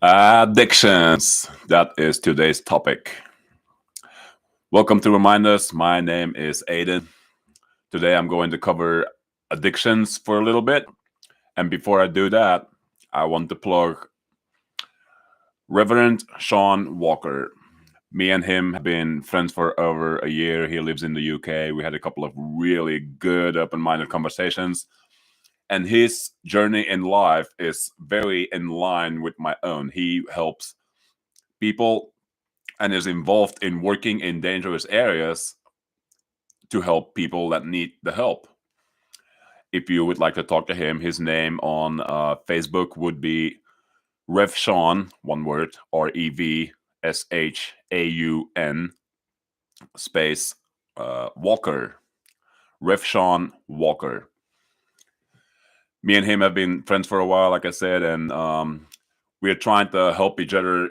Addictions. That is today's topic. Welcome to Reminders. My name is Aiden. Today I'm going to cover addictions for a little bit. And before I do that, I want to plug Reverend Sean Walker. Me and him have been friends for over a year. He lives in the UK. We had a couple of really good, open minded conversations. And his journey in life is very in line with my own. He helps people and is involved in working in dangerous areas to help people that need the help. If you would like to talk to him, his name on Facebook would be Rev Sean, one word, REVSHAUN space Walker. Rev Sean Walker. Me and him have been friends for a while, like I said, and we're trying to help each other,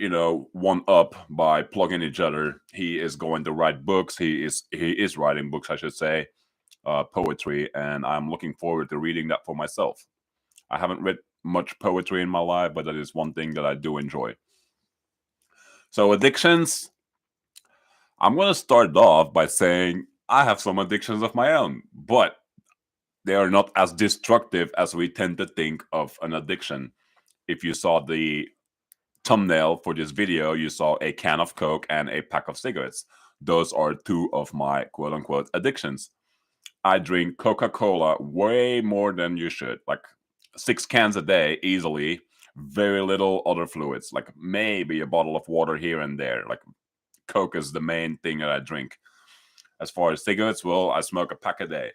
one up by plugging each other. He is going to write books. He is writing books, I should say, poetry, and I'm looking forward to reading that for myself. I haven't read much poetry in my life, but that is one thing that I do enjoy. So addictions. I'm going to start off by saying I have some addictions of my own, but they are not as destructive as we tend to think of an addiction. If you saw the thumbnail for this video, you saw a can of Coke and a pack of cigarettes. Those are two of my quote unquote addictions. I drink Coca Cola way more than you should, like 6 cans a day easily, very little other fluids, like maybe a bottle of water here and there. Like Coke is the main thing that I drink. As far as cigarettes, well, I smoke a pack a day.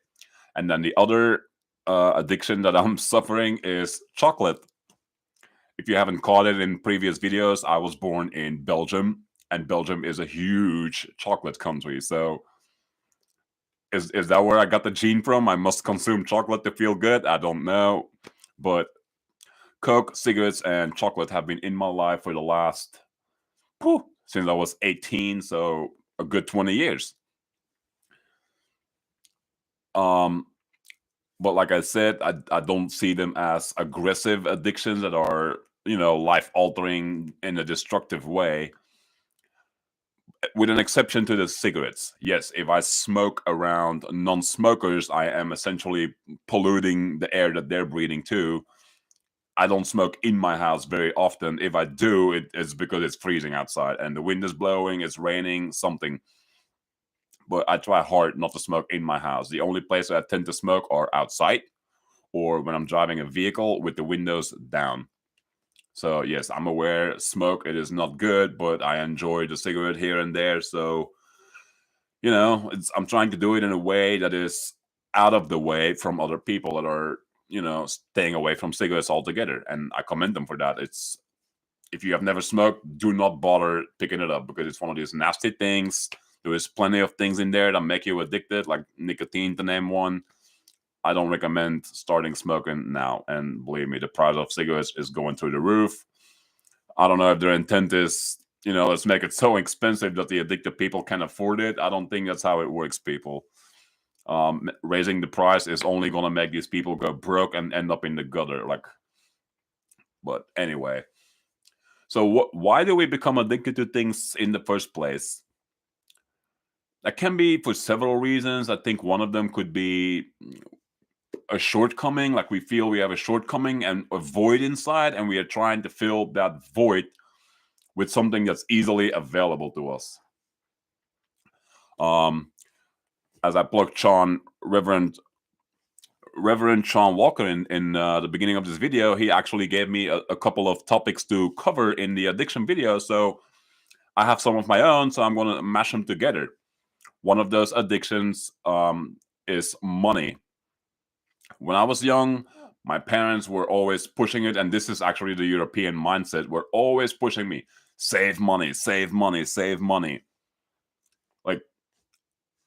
And then the other addiction that I'm suffering is chocolate. If you haven't caught it in previous videos, I was born in Belgium, and Belgium is a huge chocolate country. So is that where I got the gene from? I must consume chocolate to feel good. I don't know, but Coke, cigarettes, and chocolate have been in my life for the last since I was 18, so a good 20 years. But like I said, I don't see them as aggressive addictions that are, life altering in a destructive way, with an exception to the cigarettes. Yes, if I smoke around non smokers, I am essentially polluting the air that they're breathing too. I don't smoke in my house very often. If I do, it's because it's freezing outside and the wind is blowing, it's raining, something. But I try hard not to smoke in my house. The only place I tend to smoke are outside or when I'm driving a vehicle with the windows down. So yes, I'm aware smoke it is not good, but I enjoy the cigarette here and there. So I'm trying to do it in a way that is out of the way from other people that are staying away from cigarettes altogether, and I commend them for that. It's if you have never smoked, do not bother picking it up because it's one of these nasty things. There is plenty of things in there that make you addicted, like nicotine to name one. I don't recommend starting smoking now. And believe me, the price of cigarettes is going through the roof. I don't know if their intent is, let's make it so expensive that the addicted people can afford it. I don't think that's how it works, people. Raising the price is only going to make these people go broke and end up in the gutter. But anyway. So why do we become addicted to things in the first place? That can be for several reasons. I think one of them could be a shortcoming, like we feel we have a shortcoming and a void inside, and we are trying to fill that void with something that's easily available to us. As I plugged Reverend Sean Walker in the beginning of this video, he actually gave me a couple of topics to cover in the addiction video. So I have some of my own, so I'm going to mash them together. One of those addictions is money. When I was young, my parents were always pushing it, and this is actually the European mindset. We're always pushing me, save money, save money, save money. Like,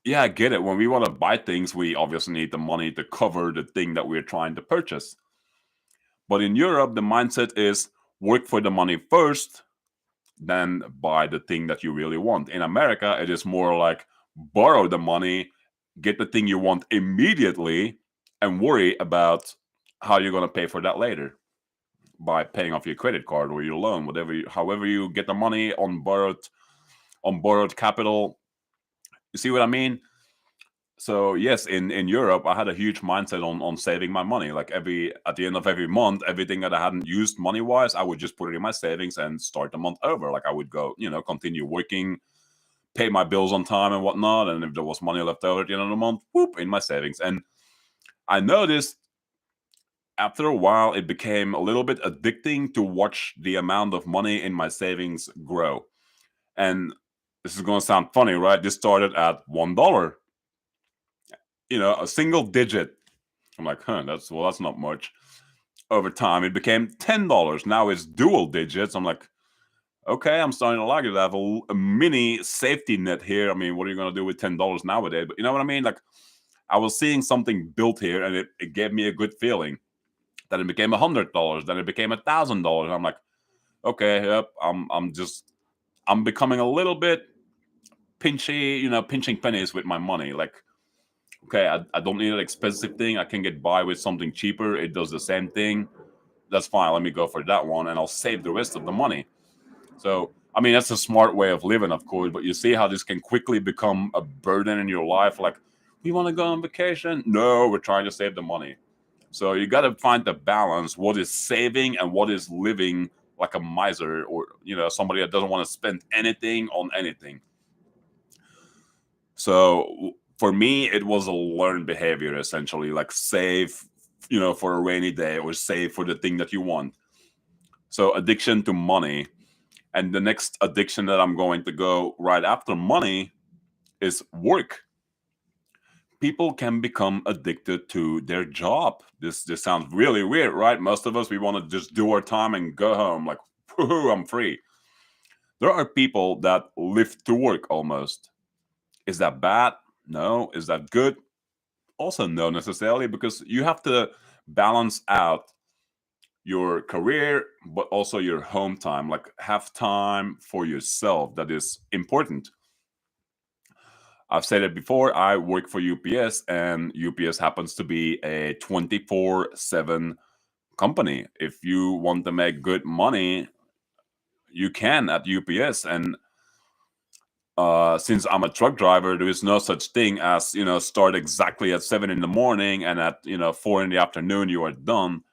yeah, I get it. When we want to buy things, we obviously need the money to cover the thing that we're trying to purchase. But in Europe, the mindset is work for the money first, then buy the thing that you really want. In America, it is more like borrow the money, get the thing you want immediately, and worry about how you're going to pay for that later. by paying off your credit card or your loan, however you get the money on borrowed capital. You see what I mean? So yes, in Europe, I had a huge mindset on saving my money. Like at the end of every month, everything that I hadn't used money wise, I would just put it in my savings and start the month over. Like I would go, continue working, pay my bills on time and whatnot, and if there was money left over at the end of the month, whoop, in my savings. And I noticed after a while it became a little bit addicting to watch the amount of money in my savings grow. And this is going to sound funny, right? This started at $1, a single digit. I'm like, that's not much. Over time, it became $10. Now it's dual digits. I'm like, okay, I'm starting to like it. I have a mini safety net here. I mean, what are you going to do with $10 nowadays? But you know what I mean? Like, I was seeing something built here, and it gave me a good feeling. Then it became $100. Then it became $1,000. I'm like, okay, yep. I'm becoming a little bit pinchy, pinching pennies with my money. Like, okay, I don't need an expensive thing. I can get by with something cheaper. It does the same thing. That's fine. Let me go for that one, and I'll save the rest of the money. So, I mean, that's a smart way of living, of course. But you see how this can quickly become a burden in your life. Like, we want to go on vacation. No, we're trying to save the money. So you got to find the balance. What is saving and what is living like a miser, or somebody that doesn't want to spend anything on anything. So for me, it was a learned behavior, essentially, like save, for a rainy day, or save for the thing that you want. So addiction to money. And the next addiction that I'm going to go right after money is work. People can become addicted to their job. This sounds really weird, right? Most of us, we want to just do our time and go home like, woohoo, I'm free. There are people that live to work almost. Is that bad? No. Is that good? Also no, necessarily, because you have to balance out your career but also your home time. Like, have time for yourself. That is important. I've said it before, I work for UPS, and UPS happens to be a 24/7 company. If you want to make good money, you can at UPS. And since I'm a truck driver, there is no such thing as, start exactly at 7 in the morning and at, 4 in the afternoon you are done.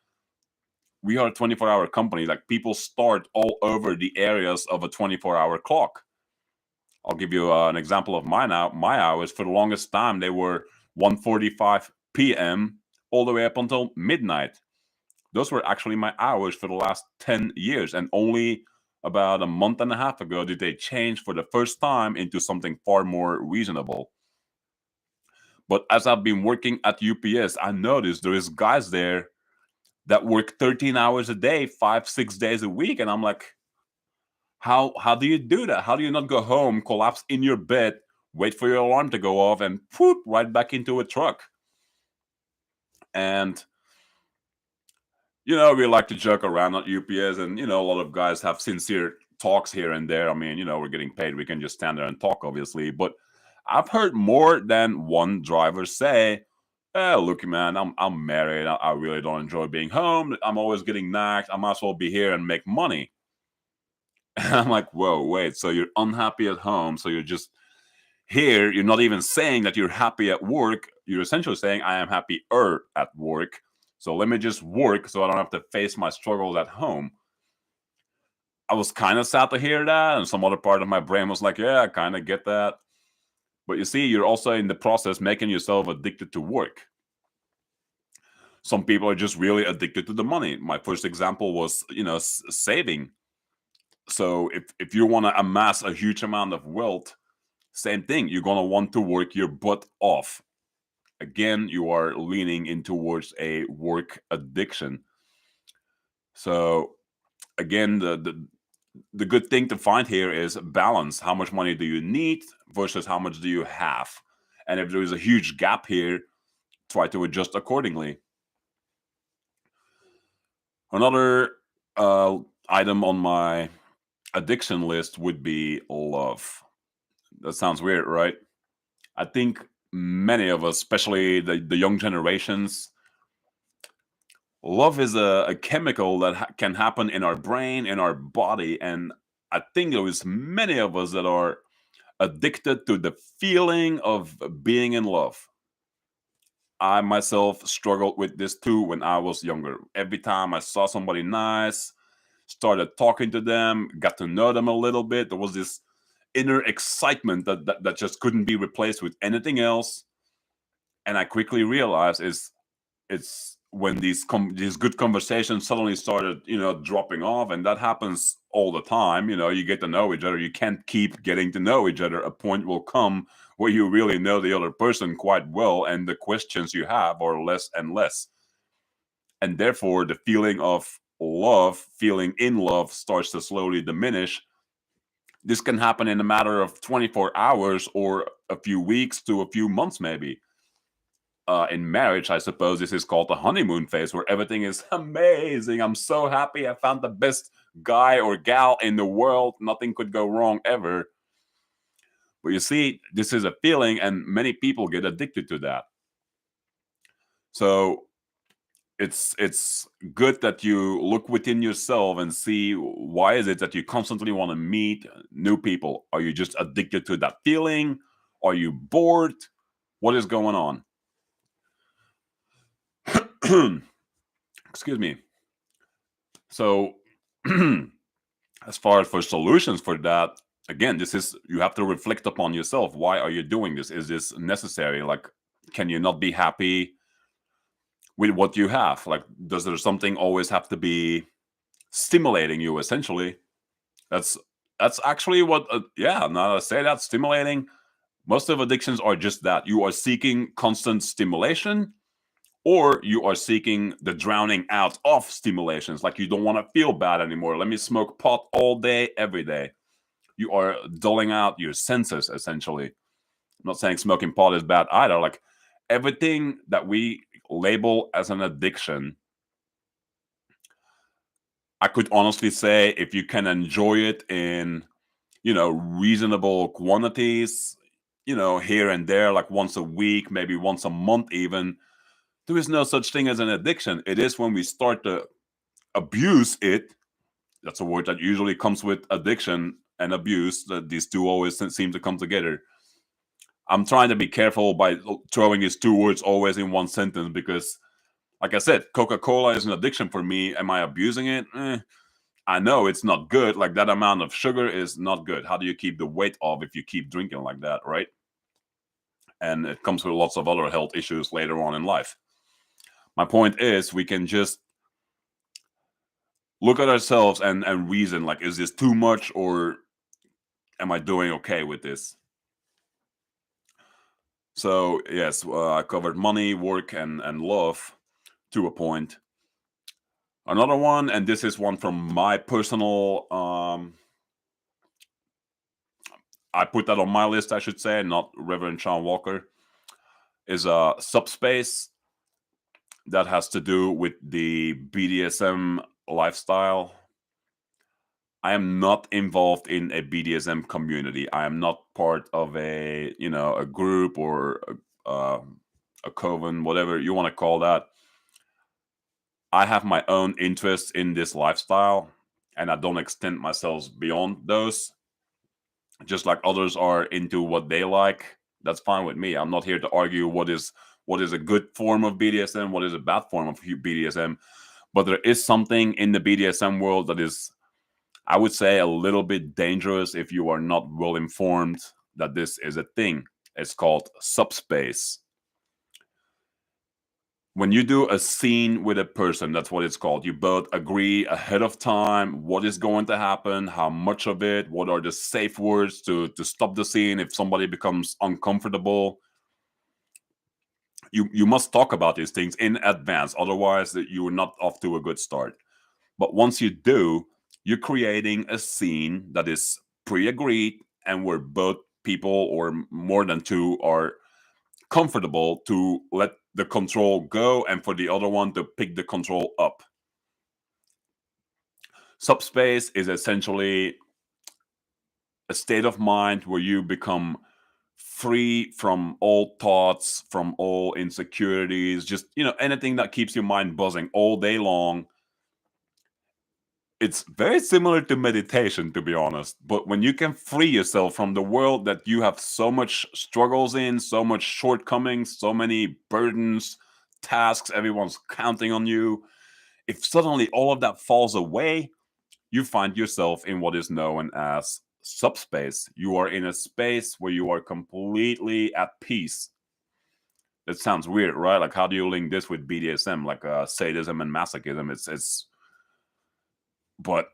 We are a 24-hour company. Like, people start all over the areas of a 24-hour clock. I'll give you an example of my hours. For the longest time, they were 1:45 p.m. all the way up until midnight. Those were actually my hours for the last 10 years. And only about a month and a half ago did they change for the first time into something far more reasonable. But as I've been working at UPS, I noticed there is guys there that work 13 hours a day, 5-6 days a week. And I'm like, how do you do that? How do you not go home, collapse in your bed, wait for your alarm to go off, and poof, right back into a truck? And we like to joke around at UPS, and a lot of guys have sincere talks here and there. I mean, we're getting paid, we can just stand there and talk, obviously. But I've heard more than one driver say, look, man, I'm married. I really don't enjoy being home. I'm always getting nagged. I might as well be here and make money. And I'm like, whoa, wait. So you're unhappy at home. So you're just here. You're not even saying that you're happy at work. You're essentially saying, I am happier at work. So let me just work so I don't have to face my struggles at home. I was kind of sad to hear that. And some other part of my brain was like, yeah, I kind of get that. But you see, you're also in the process making yourself addicted to work. Some people are just really addicted to the money. My first example was, saving. So if you want to amass a huge amount of wealth, same thing. You're going to want to work your butt off. Again, you are leaning in towards a work addiction. So again, the good thing to find here is balance. How much money do you need versus how much do you have? And if there is a huge gap here, try to adjust accordingly. Another item on my addiction list would be love. That sounds weird, right? I think many of us, especially the young generations, Love is a chemical that can happen in our brain, in our body, and I think there is many of us that are addicted to the feeling of being in love. I myself struggled with this too when I was younger. Every time I saw somebody nice, started talking to them, got to know them a little bit, there was this inner excitement that just couldn't be replaced with anything else. And I quickly realized it's when these good conversations suddenly started, dropping off, and that happens all the time. You get to know each other, you can't keep getting to know each other. A point will come where you really know the other person quite well, and the questions you have are less and less, and therefore the feeling of love, feeling in love, starts to slowly diminish. This can happen in a matter of 24 hours or a few weeks to a few months maybe. In marriage, I suppose this is called the honeymoon phase, where everything is amazing. I'm so happy I found the best guy or gal in the world. Nothing could go wrong ever. But you see, this is a feeling, and many people get addicted to that. So it's good that you look within yourself and see, why is it that you constantly want to meet new people? Are you just addicted to that feeling? Are you bored? What is going on? Excuse me. So as far as for solutions for that, again, this is, you have to reflect upon yourself. Why are you doing this? Is this necessary? Like, can you not be happy with what you have? Like, does there something always have to be stimulating you, essentially? That's actually what, yeah, now that I say that, stimulating, most of addictions are just that. You are seeking constant stimulation, or you are seeking the drowning out of stimulations. Like, you don't want to feel bad anymore. Let me smoke pot all day every day. You are dulling out your senses, essentially. I'm not saying smoking pot is bad either. Like, everything that we label as an addiction, I could honestly say, if you can enjoy it in, reasonable quantities, here and there, like once a week, maybe once a month even, there is no such thing as an addiction. It is when we start to abuse it. That's a word that usually comes with addiction and abuse, that these two always seem to come together. I'm trying to be careful by throwing these two words always in one sentence, because, like I said, Coca-Cola is an addiction for me. Am I abusing it? I know it's not good. Like, that amount of sugar is not good. How do you keep the weight off if you keep drinking like that, right? And it comes with lots of other health issues later on in life. My point is, we can just look at ourselves and reason, like, is this too much, or am I doing okay with this? So yes, I covered money, work, and love to a point. Another one, and this is one from my personal, I put that on my list, I should say, not Reverend Sean Walker, is a subspace that has to do with the BDSM lifestyle. I am not involved in a BDSM community. I am not part of a group or a coven, whatever you want to call that. I have my own interests in this lifestyle, and I don't extend myself beyond those. Just like others are into what they like, that's fine with me. I'm not here to argue what is a good form of BDSM, what is a bad form of BDSM. But there is something in the BDSM world that is, I would say, a little bit dangerous if you are not well informed that this is a thing. It's called subspace. When you do a scene with a person, that's what it's called. You both agree ahead of time what is going to happen, how much of it, what are the safe words to stop the scene if somebody becomes uncomfortable. You must talk about these things in advance, otherwise you are not off to a good start. But once you do, you're creating a scene that is pre-agreed, and where both people, or more than two, are comfortable to let the control go and for the other one to pick the control up. Subspace is essentially a state of mind where you become free from all thoughts, from all insecurities, just, anything that keeps your mind buzzing all day long. It's very similar to meditation, to be honest. But when you can free yourself from the world that you have so much struggles in, so much shortcomings, so many burdens, tasks, everyone's counting on you, if suddenly all of that falls away, you find yourself in what is known as subspace. You are in a space where you are completely at peace. That sounds weird, right? Like, how do you link this with BDSM, like sadism and masochism? It's, but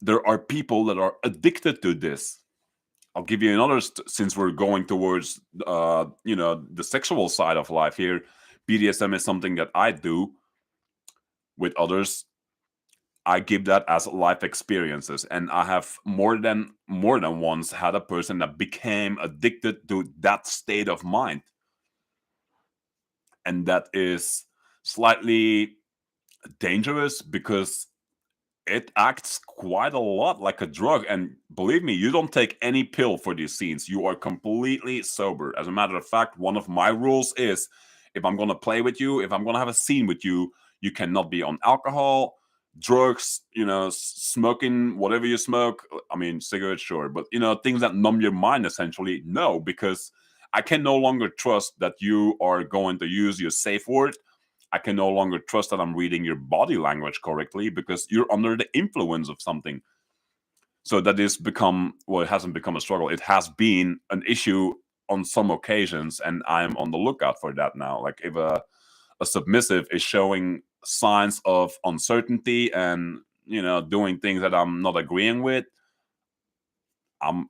there are people that are addicted to this. I'll give you another, since we're going towards, the sexual side of life here. BDSM is something that I do with others. I give that as life experiences, and I have more than once had a person that became addicted to that state of mind, and that is slightly dangerous because it acts quite a lot like a drug. And believe me, you don't take any pill for these scenes. You are completely sober. As a matter of fact, one of my rules is, if I'm going to play with you, if I'm going to have a scene with you, you cannot be on alcohol, drugs, smoking, whatever you smoke. I mean, cigarettes, sure, but things that numb your mind, essentially, no, because I can no longer trust that you are going to use your safe word. I can no longer trust that I'm reading your body language correctly, because you're under the influence of something. So that is become, well, it hasn't become a struggle. It has been an issue on some occasions, and I'm on the lookout for that now. Like, if a submissive is showing signs of uncertainty and, doing things that I'm not agreeing with, I'm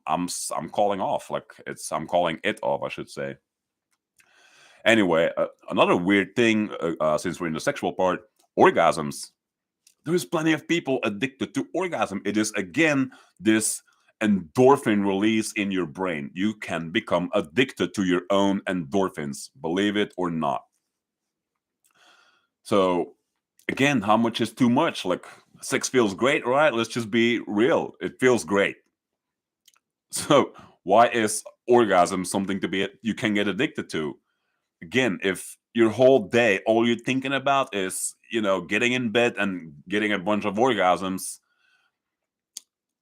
calling off. Like, I'm calling it off, I should say. Anyway, another weird thing, since we're in the sexual part, orgasms. There's plenty of people addicted to orgasm. It is, again, this endorphin release in your brain. You can become addicted to your own endorphins, believe it or not. So, again, how much is too much? Like, sex feels great, right? Let's just be real. It feels great. So, why is orgasm something you can get addicted to? Again, if your whole day all you're thinking about is, getting in bed and getting a bunch of orgasms,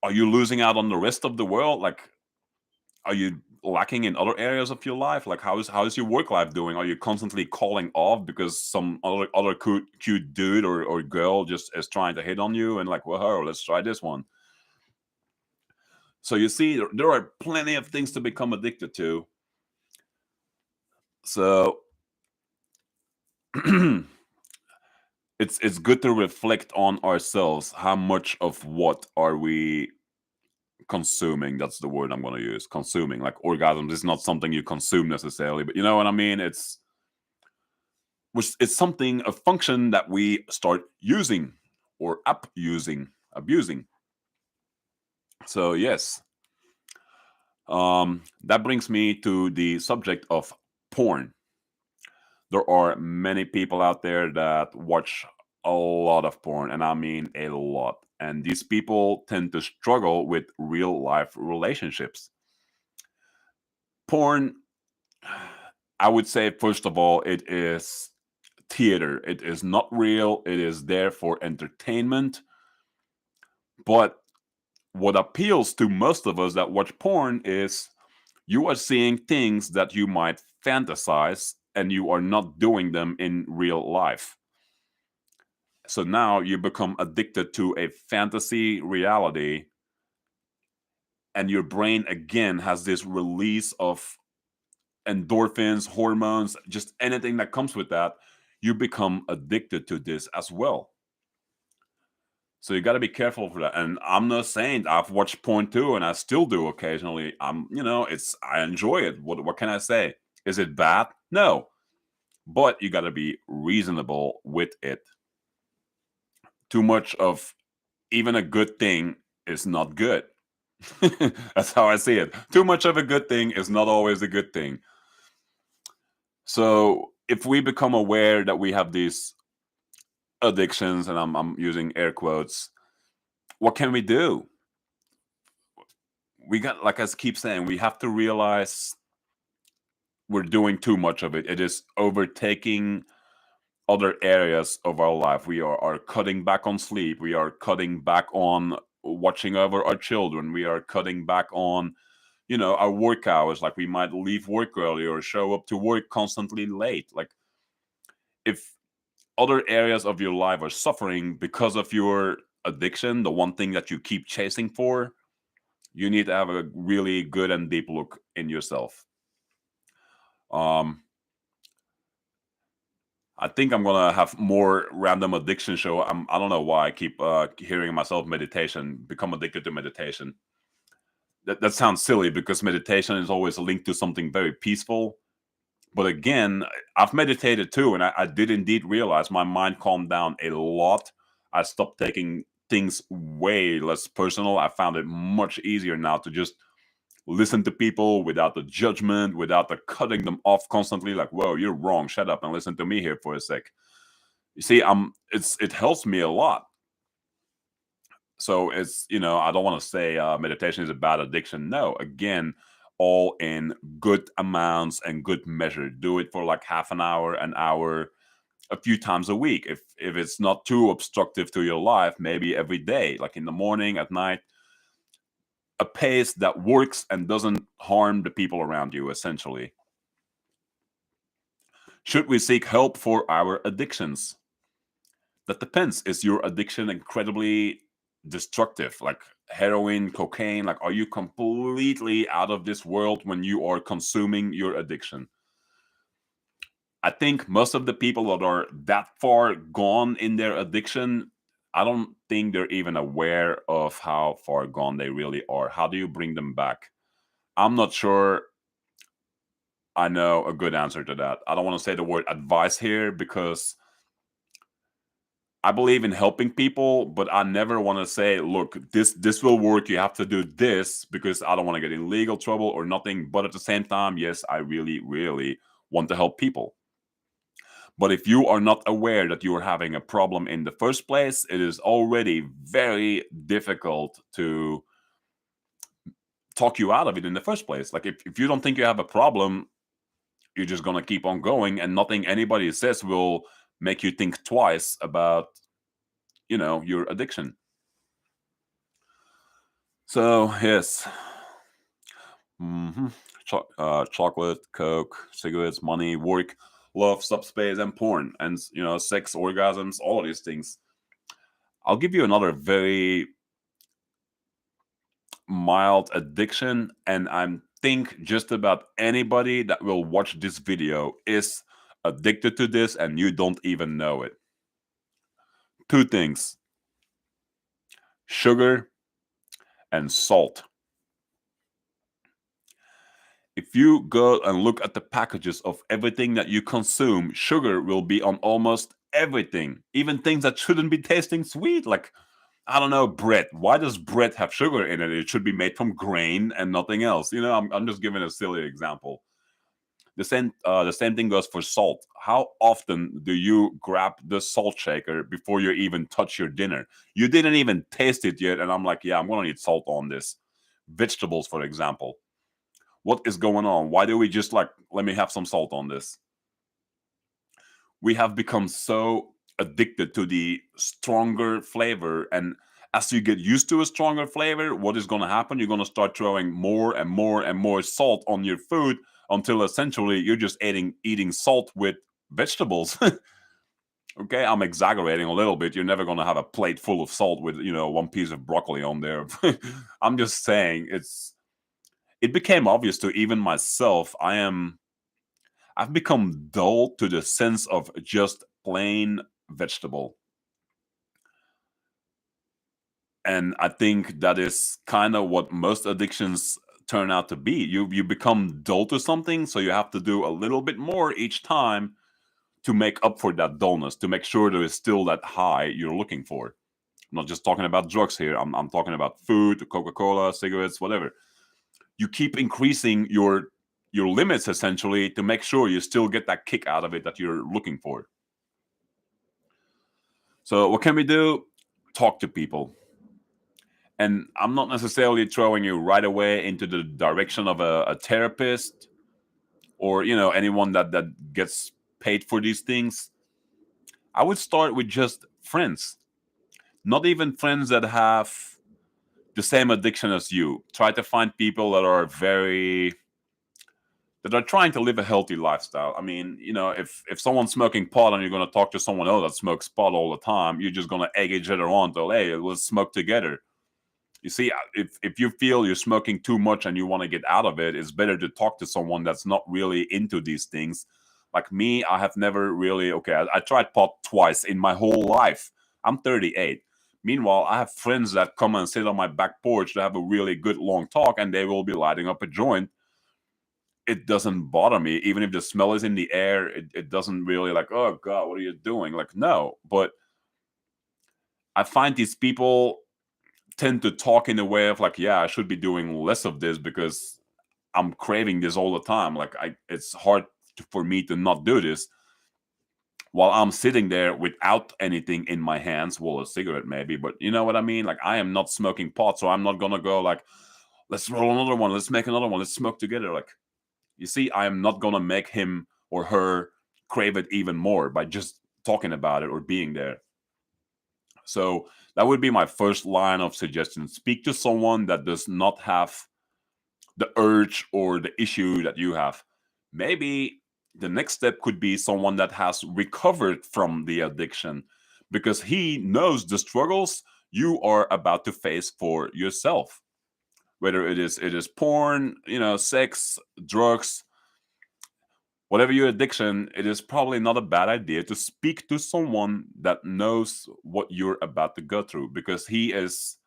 are you losing out on the rest of the world? Like, are you lacking in other areas of your life? Like, how is your work life doing? Are you constantly calling off because some other cute dude or girl just is trying to hit on you, and like, well, let's try this one? So you see, there are plenty of things to become addicted to. So it's good to reflect on ourselves. How much of what are we consuming? That's the word I'm going to use. Consuming. Like, orgasms is not something you consume necessarily, but you know what I mean. It's something, a function that we start using or abusing. So yes, that brings me to the subject of porn. There are many people out there that watch a lot of porn, and I mean a lot. And these people tend to struggle with real life relationships. Porn, I would say, first of all, it is theater. It is not real, it is there for entertainment. But what appeals to most of us that watch porn is you are seeing things that you might fantasize, and you are not doing them in real life. So now you become addicted to a fantasy reality, and your brain again has this release of endorphins, hormones, just anything that comes with that. You become addicted to this as well. So you got to be careful for that. And I'm not saying, I've watched porn too, and I still do occasionally. I enjoy it. What can I say? Is it bad? No, but you got to be reasonable with it. Too much of even a good thing is not good. That's how I see it. Too much of a good thing is not always a good thing. So if we become aware that we have these addictions, and I'm using air quotes, what can we do? We got, like I keep saying, we have to realize we're doing too much of it. It is overtaking other areas of our life. We are cutting back on sleep. We are cutting back on watching over our children. We are cutting back on, our work hours. Like we might leave work early or show up to work constantly late. Like if other areas of your life are suffering because of your addiction, the one thing that you keep chasing for, you need to have a really good and deep look in yourself. Um, I think I'm gonna have more random addiction show. I don't know why I keep hearing myself meditation, become addicted to meditation. That sounds silly because meditation is always linked to something very peaceful. But again, I've meditated too, and I did indeed realize my mind calmed down a lot. I stopped taking things way less personal. I found it much easier now to just listen to people without the judgment, without the cutting them off constantly. Like, whoa, you're wrong. Shut up and listen to me here for a sec. You see, it helps me a lot. So I don't want to say meditation is a bad addiction. No, again, all in good amounts and good measure. Do it for like half an hour, a few times a week. If it's not too obstructive to your life, maybe every day, like in the morning, at night, a pace that works and doesn't harm the people around you, essentially. Should we seek help for our addictions? That depends. Is your addiction incredibly destructive, like heroin, cocaine? Like, are you completely out of this world when you are consuming your addiction? I think most of the people that are that far gone in their addiction, I don't think they're even aware of how far gone they really are. How do you bring them back? I'm not sure I know a good answer to that. I don't want to say the word advice here because I believe in helping people, but I never want to say, look, this will work. You have to do this because I don't want to get in legal trouble or nothing. But at the same time, yes, I really, really want to help people. But if you are not aware that you are having a problem in the first place, it is already very difficult to talk you out of it in the first place. Like if you don't think you have a problem, you're just gonna keep on going, and nothing anybody says will make you think twice about your addiction. So yes, hmm chocolate, coke, cigarettes, money, work, love, subspace, and porn, and sex, orgasms, all of these things. I'll give you another very mild addiction, and I think just about anybody that will watch this video is addicted to this, and you don't even know it. Two things: sugar and salt. If you go and look at the packages of everything that you consume, sugar will be on almost everything, even things that shouldn't be tasting sweet. Like, I don't know, bread. Why does bread have sugar in it? It should be made from grain and nothing else. I'm just giving a silly example. The same thing goes for salt. How often do you grab the salt shaker before you even touch your dinner? You didn't even taste it yet, and I'm like, yeah, I'm gonna need salt on this. Vegetables, for example. What is going on? Why do we just like, let me have some salt on this? We have become so addicted to the stronger flavor. And as you get used to a stronger flavor, what is going to happen? You're going to start throwing more and more and more salt on your food until essentially you're just eating salt with vegetables. Okay, I'm exaggerating a little bit. You're never going to have a plate full of salt with, one piece of broccoli on there. I'm just saying it became obvious to even myself. I've become dull to the sense of just plain vegetable. And I think that is kind of what most addictions turn out to be. You become dull to something, so you have to do a little bit more each time to make up for that dullness, to make sure there is still that high you're looking for. I'm not just talking about drugs here. I'm talking about food, Coca-Cola, cigarettes, whatever. You keep increasing your limits essentially to make sure you still get that kick out of it that you're looking for. So what can we do? Talk to people. And I'm not necessarily throwing you right away into the direction of a therapist. or anyone that gets paid for these things, I would start with just friends, not even friends that have the same addiction as you. Try to find people that are trying to live a healthy lifestyle. I mean, if someone's smoking pot and you're going to talk to someone else that smokes pot all the time, you're just going to egg each other on to, hey, let's smoke together. You see, if you feel you're smoking too much and you want to get out of it, it's better to talk to someone that's not really into these things. Like me, I have never really, okay, I tried pot twice in my whole life. I'm 38. Meanwhile, I have friends that come and sit on my back porch to have a really good long talk, and they will be lighting up a joint. It doesn't bother me. Even if the smell is in the air, it doesn't really like, oh God, what are you doing? Like, no. But I find these people tend to talk in a way of like, yeah, I should be doing less of this because I'm craving this all the time. Like, it's hard for me to not do this while I'm sitting there without anything in my hands. Well, a cigarette maybe, but you know what I mean? Like, I am not smoking pot, so I'm not gonna go like, let's roll another one, let's make another one, let's smoke together. Like, you see, I am not gonna make him or her crave it even more by just talking about it or being there. So that would be my first line of suggestion. Speak to someone that does not have the urge or the issue that you have. Maybe the next step could be someone that has recovered from the addiction because he knows the struggles you are about to face for yourself. Whether it is porn, sex, drugs, whatever your addiction, it is probably not a bad idea to speak to someone that knows what you're about to go through because he is,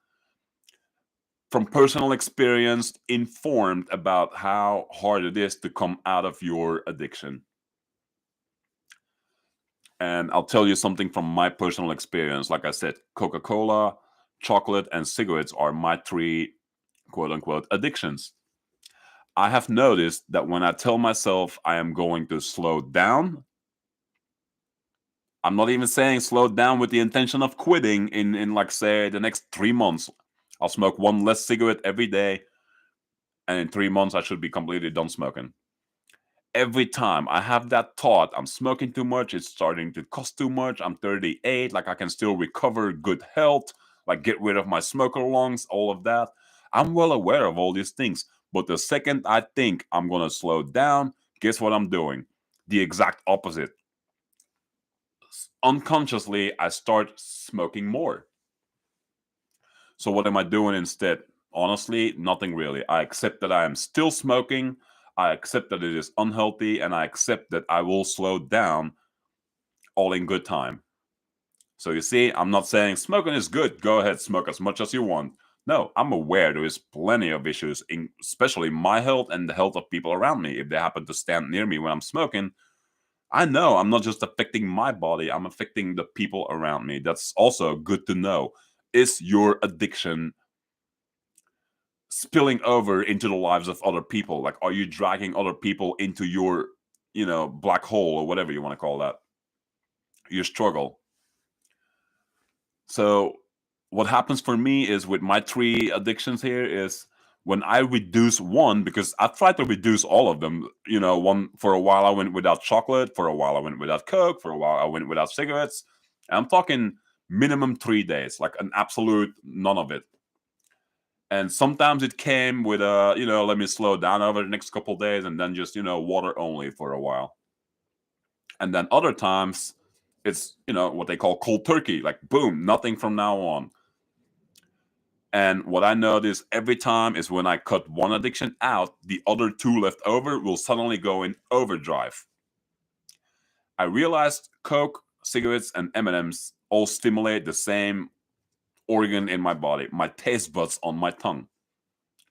from personal experience, informed about how hard it is to come out of your addiction. And I'll tell you something from my personal experience. Like I said, Coca Cola, chocolate, and cigarettes are my three quote unquote addictions. I have noticed that when I tell myself I am going to slow down, I'm not even saying slow down with the intention of quitting in like say the next 3 months. I'll smoke one less cigarette every day, and in 3 months I should be completely done smoking. Every time I have that thought, I'm smoking too much, it's starting to cost too much, I'm 38, like I can still recover good health, like get rid of my smoker lungs, all of that. I'm well aware of all these things. But the second I think I'm gonna slow down, guess what I'm doing? The exact opposite. Unconsciously, I start smoking more. So what am I doing instead? Honestly, nothing really. I accept that I am still smoking. I accept that it is unhealthy, and I accept that I will slow down, all in good time. So you see, I'm not saying smoking is good. Go ahead, smoke as much as you want. No, I'm aware there is plenty of issues, in especially my health and the health of people around me. If they happen to stand near me when I'm smoking, I know I'm not just affecting my body, I'm affecting the people around me. That's also good to know. Is your addiction spilling over into the lives of other people? Like, are you dragging other people into your, black hole or whatever you want to call that, your struggle? So, what happens for me is with my three addictions here is when I reduce one, because I've tried to reduce all of them. One for a while I went without chocolate, for a while I went without Coke, for a while I went without cigarettes. And I'm talking minimum 3 days, like an absolute none of it. And sometimes it came with let me slow down over the next couple of days and then just water only for a while. And then other times it's what they call cold turkey, like boom, nothing from now on. And what I notice every time is when I cut one addiction out, the other two left over will suddenly go in overdrive. I realized Coke, cigarettes, and M&Ms all stimulate the same organ in my body, my taste buds on my tongue.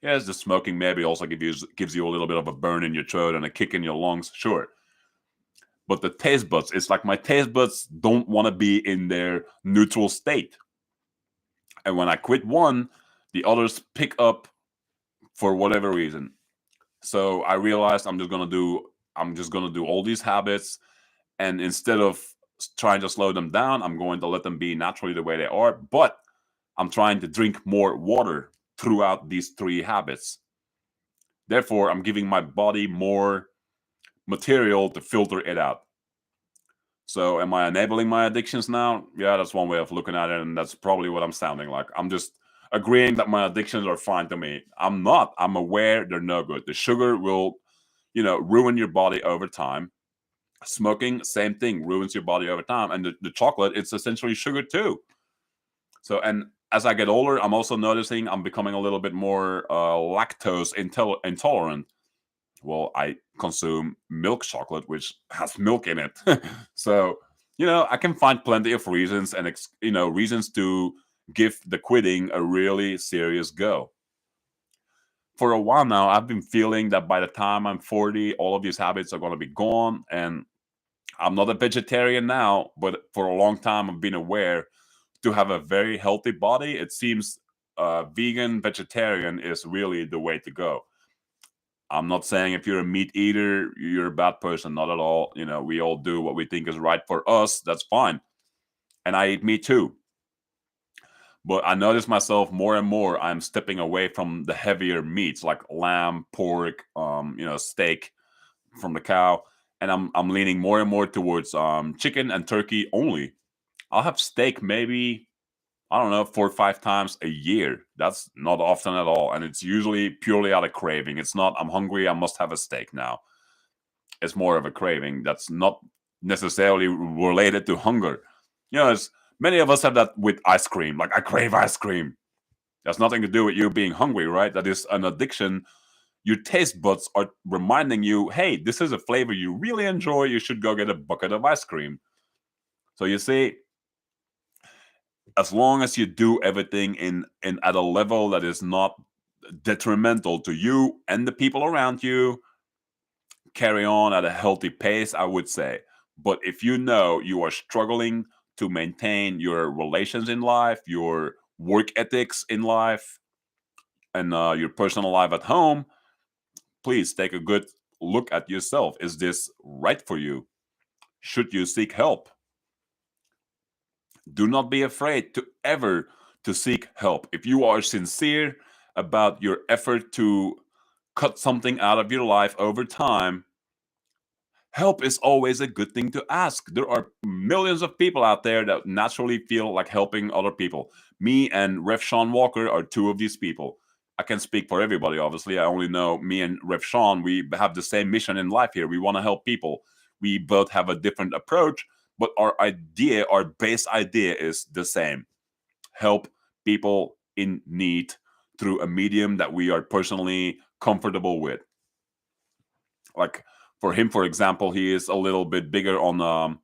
Yes, the smoking maybe also gives you a little bit of a burn in your throat and a kick in your lungs, sure. But the taste buds, it's like my taste buds don't want to be in their neutral state. And when I quit one, the others pick up for whatever reason. So I realized I'm just gonna do all these habits, and instead of trying to slow them down, I'm going to let them be naturally the way they are. But I'm trying to drink more water throughout these three habits. Therefore, I'm giving my body more material to filter it out. So am I enabling my addictions now? Yeah, that's one way of looking at it, and that's probably what I'm sounding like. I'm just agreeing that my addictions are fine to me. I'm not. I'm aware they're no good. The sugar will, ruin your body over time. Smoking, same thing, ruins your body over time. And the chocolate, it's essentially sugar too. So, and as I get older, I'm also noticing I'm becoming a little bit more lactose intolerant. Well, I consume milk chocolate, which has milk in it. So, I can find plenty of reasons and, reasons to give the quitting a really serious go. For a while now, I've been feeling that by the time I'm 40, all of these habits are going to be gone. And I'm not a vegetarian now, but for a long time, I've been aware to have a very healthy body. It seems vegan, vegetarian is really the way to go. I'm not saying if you're a meat eater, you're a bad person. Not at all. We all do what we think is right for us. That's fine. And I eat meat too. But I notice myself more and more, I'm stepping away from the heavier meats like lamb, pork, steak from the cow. And I'm leaning more and more towards chicken and turkey only. I'll have steak maybe, I don't know, 4 or 5 times a year. That's not often at all. And it's usually purely out of craving. It's not, I'm hungry, I must have a steak now. It's more of a craving that's not necessarily related to hunger. It's, many of us have that with ice cream. Like, I crave ice cream. That's nothing to do with you being hungry, right? That is an addiction. Your taste buds are reminding you, hey, this is a flavor you really enjoy. You should go get a bucket of ice cream. So you see, as long as you do everything in at a level that is not detrimental to you and the people around you, carry on at a healthy pace, I would say. But if you know you are struggling to maintain your relations in life, your work ethics in life, and your personal life at home, please take a good look at yourself. Is this right for you? Should you seek help? Do not be afraid to seek help. If you are sincere about your effort to cut something out of your life over time, help is always a good thing to ask. There are millions of people out there that naturally feel like helping other people. Me and Rev Sean Walker are two of these people. I can speak for everybody, obviously. I only know me and Rev Sean. We have the same mission in life here. We want to help people. We both have a different approach, but our base idea is the same. Help people in need through a medium that we are personally comfortable with. Like, for him, for example, he is a little bit bigger on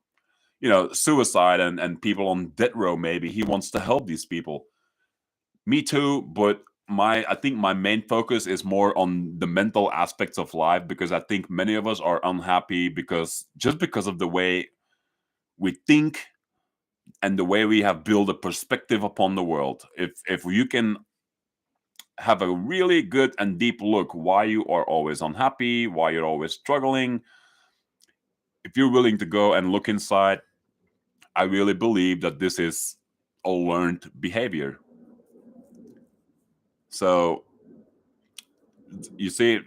suicide and people on death row. Maybe he wants to help these people. Me too, but I think my main focus is more on the mental aspects of life, because I think many of us are unhappy because of the way we think and the way we have built a perspective upon the world. If you can have a really good and deep look why you are always unhappy, why you're always struggling, if you're willing to go and look inside, I really believe that this is a learned behavior. So you see,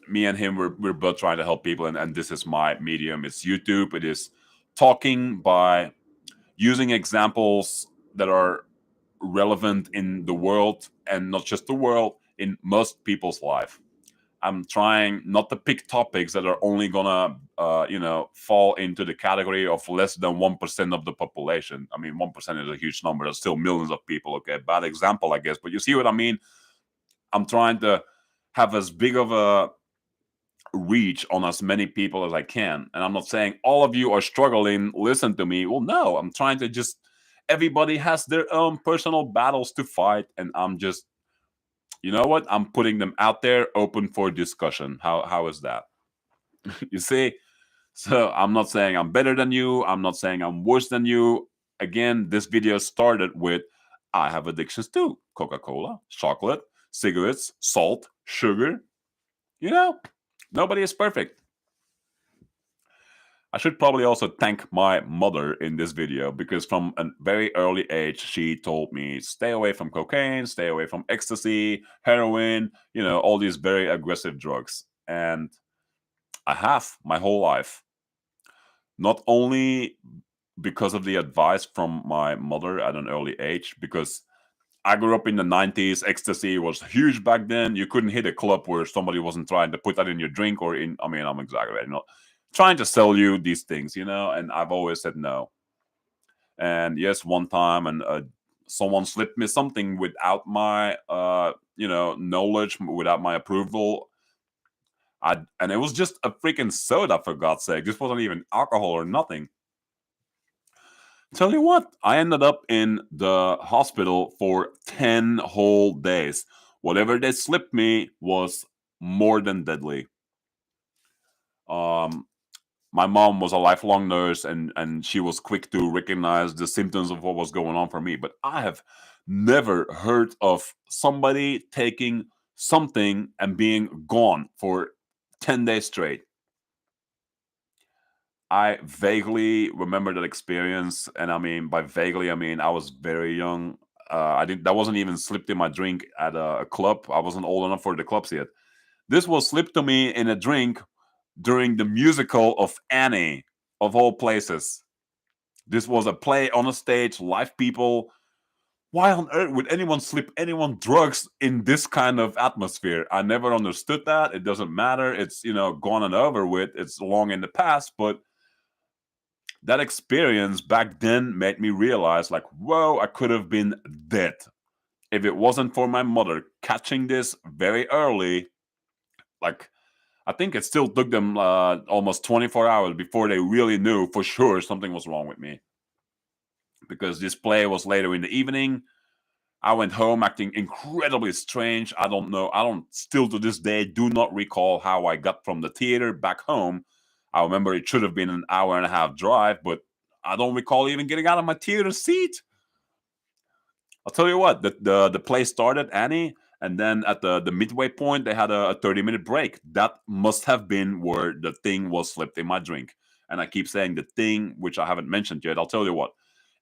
me and him, we're both trying to help people, and this is my medium. It's YouTube. It is talking by using examples that are relevant in the world, and not just the world, in most people's life. I'm trying not to pick topics that are only gonna, fall into the category of less than 1% of the population. I mean, 1% is a huge number. There's still millions of people. Okay, bad example, I guess, but you see what I mean. I'm trying to have as big of a reach on as many people as I can, and I'm not saying all of you are struggling. Listen to me. Well, no, I'm trying to just. Everybody has their own personal battles to fight, and I'm just, you know what? I'm putting them out there, open for discussion. How is that? You see? So I'm not saying I'm better than you. I'm not saying I'm worse than you. Again, this video started with I have addictions too. Coca-Cola, chocolate, cigarettes, salt, sugar. Nobody is perfect. I should probably also thank my mother in this video, because from a very early age, she told me, stay away from cocaine, stay away from ecstasy, heroin, all these very aggressive drugs. And I have my whole life. Not only because of the advice from my mother at an early age, because I grew up in the 90s. Ecstasy was huge back then. You couldn't hit a club where somebody wasn't trying to put that in your drink or in, I mean, I'm exaggerating, trying to sell you these things, and I've always said no. And yes, one time, and someone slipped me something without my, knowledge, without my approval. And it was just a freaking soda, for God's sake. This wasn't even alcohol or nothing. Tell you what, I ended up in the hospital for 10 whole days. Whatever they slipped me was more than deadly. My mom was a lifelong nurse, and she was quick to recognize the symptoms of what was going on for me. But I have never heard of somebody taking something and being gone for 10 days straight. I vaguely remember that experience, and I mean by vaguely, I mean I was very young. I didn't. That wasn't even slipped in my drink at a club. I wasn't old enough for the clubs yet. This was slipped to me in a drink during the musical of Annie, of all places. This was a play on a stage, live people. Why on earth would anyone slip anyone drugs in this kind of atmosphere? I never understood that. It doesn't matter. It's gone and over with. It's long in the past, but that experience back then made me realize, like, whoa, I could have been dead if it wasn't for my mother catching this very early. Like, I think it still took them almost 24 hours before they really knew for sure something was wrong with me, because this play was later in the evening. I went home acting incredibly strange. I don't know. I don't still to this day do not recall how I got from the theater back home. I remember it should have been an hour and a half drive, but I don't recall even getting out of my theater seat. I'll tell you what, the play started, Annie, and then at the midway point, they had a 30-minute break. That must have been where the thing was slipped in my drink. And I keep saying the thing, which I haven't mentioned yet. I'll tell you what,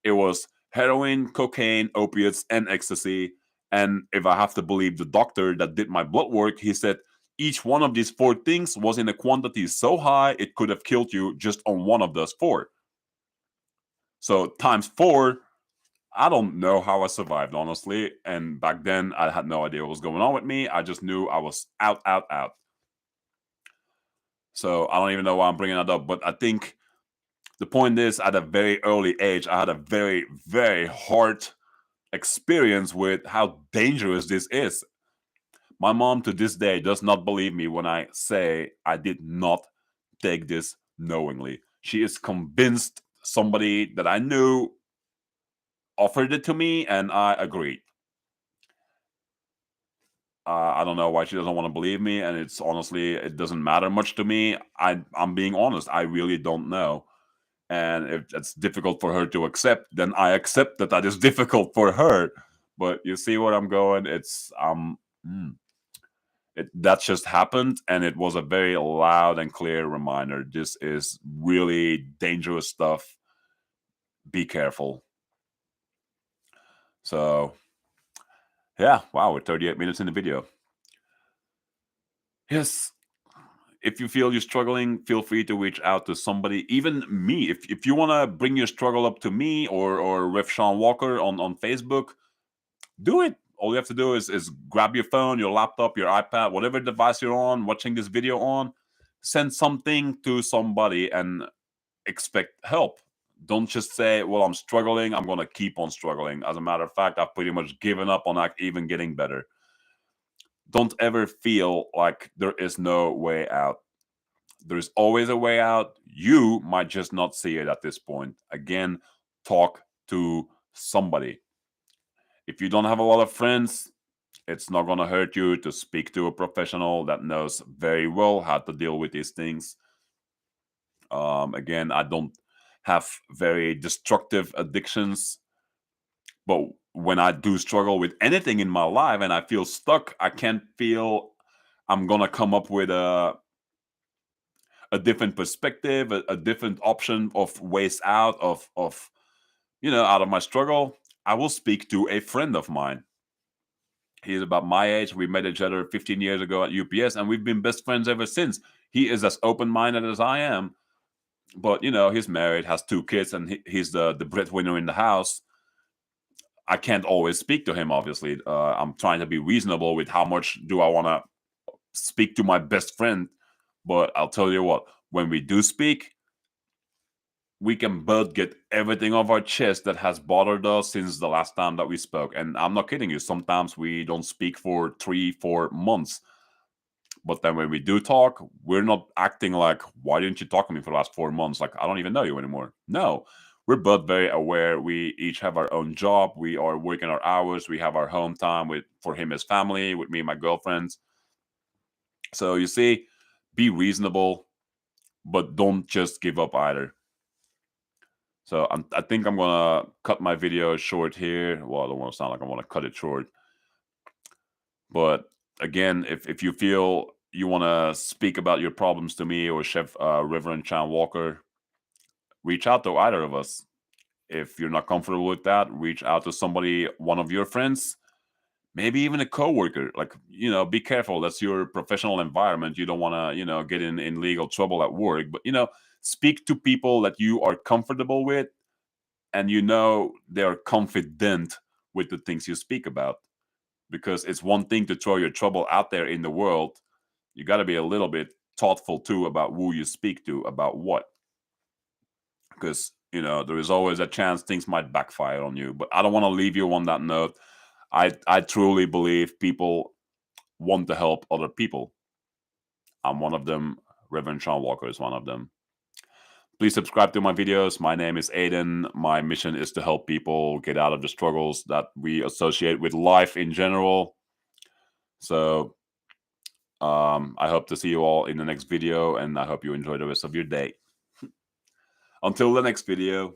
it was heroin, cocaine, opiates, and ecstasy. And if I have to believe the doctor that did my blood work, he said each one of these four things was in a quantity so high it could have killed you just on one of those four. So times four, I don't know how I survived, honestly. And back then, I had no idea what was going on with me. I just knew I was out, out, out. So I don't even know why I'm bringing that up. But I think the point is, at a very early age, I had a very, very hard experience with how dangerous this is. My mom to this day does not believe me when I say I did not take this knowingly. She is convinced somebody that I knew offered it to me, and I agreed. I don't know why she doesn't want to believe me, and it's honestly, it doesn't matter much to me. I'm being honest. I really don't know, and if it's difficult for her to accept, then I accept that that is difficult for her. But you see where I'm going? It's that just happened, and it was a very loud and clear reminder. This is really dangerous stuff. Be careful. So yeah, wow, we're 38 minutes in the video. Yes, if you feel you're struggling, feel free to reach out to somebody, even me. If you want to bring your struggle up to me or Rev Sean Walker on Facebook, do it. All you have to do is grab your phone, your laptop, your iPad, whatever device you're on, watching this video on, send something to somebody and expect help. Don't just say, well, I'm struggling, I'm going to keep on struggling. As a matter of fact, I've pretty much given up on even getting better. Don't ever feel like there is no way out. There's always a way out. You might just not see it at this point. Again, talk to somebody. If you don't have a lot of friends, it's not going to hurt you to speak to a professional that knows very well how to deal with these things. Again, I don't have very destructive addictions, but when I do struggle with anything in my life and I feel stuck, I can't feel I'm going to come up with a different perspective, a different option of ways out of out of my struggle. I will speak to a friend of mine. He's about my age. We met each other 15 years ago at UPS, and we've been best friends ever since. he is as open-minded as I am, but he's married, has 2 kids, and he's the breadwinner in the house. I can't always speak to him, obviously. I'm trying to be reasonable with how much do I want to speak to my best friend. But I'll tell you what, when we do speak, we can both get everything off our chest that has bothered us since the last time that we spoke. And I'm not kidding you. Sometimes we don't speak for 3-4 months. But then when we do talk, we're not acting like, why didn't you talk to me for the last 4 months? Like, I don't even know you anymore. No, we're both very aware. We each have our own job. We are working our hours. We have our home time for him, his family, with me and my girlfriends. So you see, be reasonable, but don't just give up either. So I think I'm gonna cut my video short here. Well, I don't want to sound like I want to cut it short, but again, if you feel you want to speak about your problems to me or Chef Reverend Chan Walker, reach out to either of us. If you're not comfortable with that, reach out to somebody, one of your friends, maybe even a coworker. Like, be careful. That's your professional environment. You don't want to, get in legal trouble at work. But speak to people that you are comfortable with, and they're confident with the things you speak about. Because it's one thing to throw your trouble out there in the world. You got to be a little bit thoughtful too about who you speak to, about what. Because there is always a chance things might backfire on you. But I don't want to leave you on that note. I truly believe people want to help other people. I'm one of them. Reverend Sean Walker is one of them. Please subscribe to my videos. My name is Aiden. My mission is to help people get out of the struggles that we associate with life in general. So I hope to see you all in the next video, and I hope you enjoy the rest of your day. Until the next video.